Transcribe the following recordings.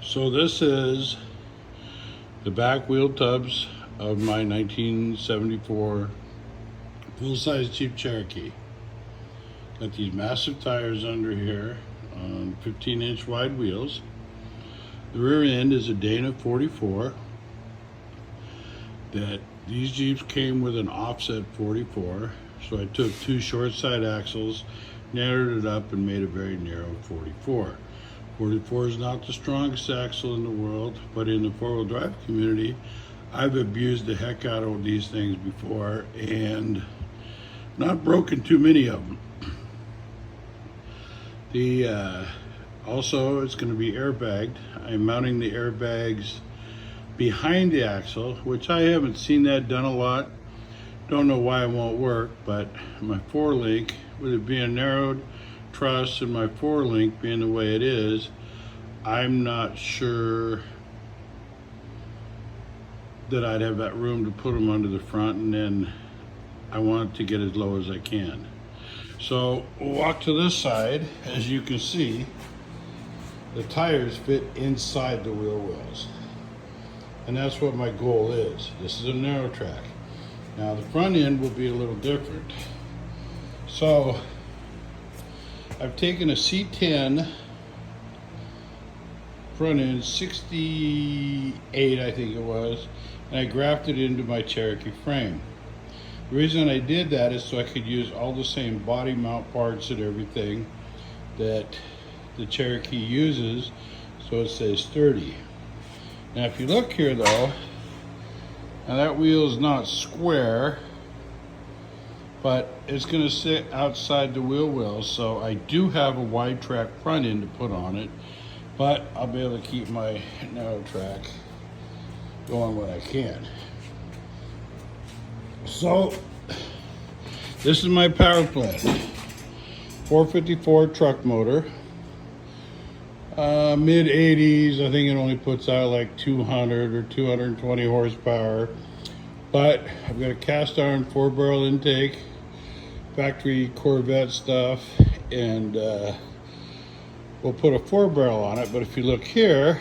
So this is the back wheel tubs of my 1974 full-size Jeep Cherokee. Got these massive tires under here on 15-inch wide wheels. The rear end is a Dana 44. These Jeeps came with an offset 44, so I took two short side axles, narrowed it up, and made a very narrow 44. 44 is not the strongest axle in the world, but in the four-wheel drive community, I've abused the heck out of these things before and not broken too many of them. Also, it's going to be airbagged. I'm mounting the airbags behind the axle, which I haven't seen that done a lot. Don't know why it won't work, but my four-link, with it being narrowed truss and my four-link being the way it is, I'm not sure that I'd have that room to put them under the front, and then I want to get as low as I can. So we'll walk to this side. As you can see, the tires fit inside the wheel wells, and that's what my goal is. This is a narrow track. Now the front end will be a little different. So I've taken a C10 front end, 68 I think it was, and I grafted it into my Cherokee frame. The reason I did that is so I could use all the same body mount parts and everything that the Cherokee uses, so it stays sturdy. Now if you look here though, now that wheel is not square, but it's going to sit outside the wheel well, so I do have a wide track front end to put on it, but I'll be able to keep my narrow track going when I can. So this is my power plant. 454 truck motor, mid 80s. I think it only puts out like 200 or 220 horsepower, but I've got a cast iron 4-barrel intake, factory Corvette stuff, and we'll put a 4-barrel on it. But if you look here,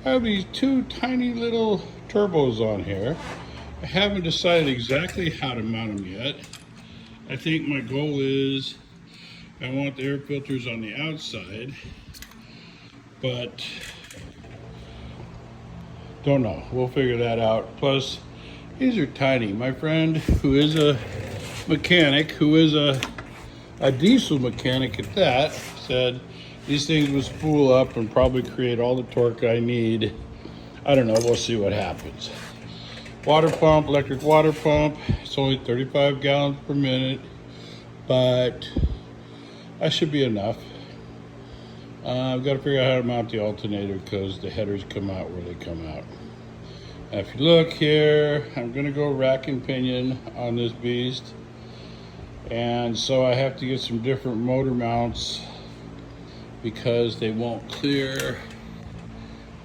I have these two tiny little turbos on here. I haven't decided exactly how to mount them yet. I think my goal is I want the air filters on the outside, but don't know. We'll figure that out. Plus, these are tiny. My friend, who is a mechanic, who is a diesel mechanic at that, said these things would spool up and probably create all the torque I need. I don't know. We'll see what happens. Water pump, electric water pump. It's only 35 gallons per minute, but that should be enough. I've got to figure out how to mount the alternator because the headers come out where they come out. Now, if you look here, I'm going to go rack and pinion on this beast, and so I have to get some different motor mounts because they won't clear,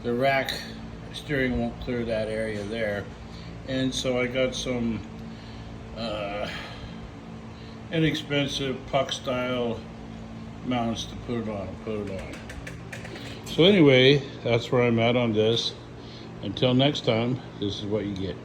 the rack steering won't clear that area there. And so I got some inexpensive puck style mounts to put it on. So anyway, that's where I'm at on this. Until next time, this is what you get.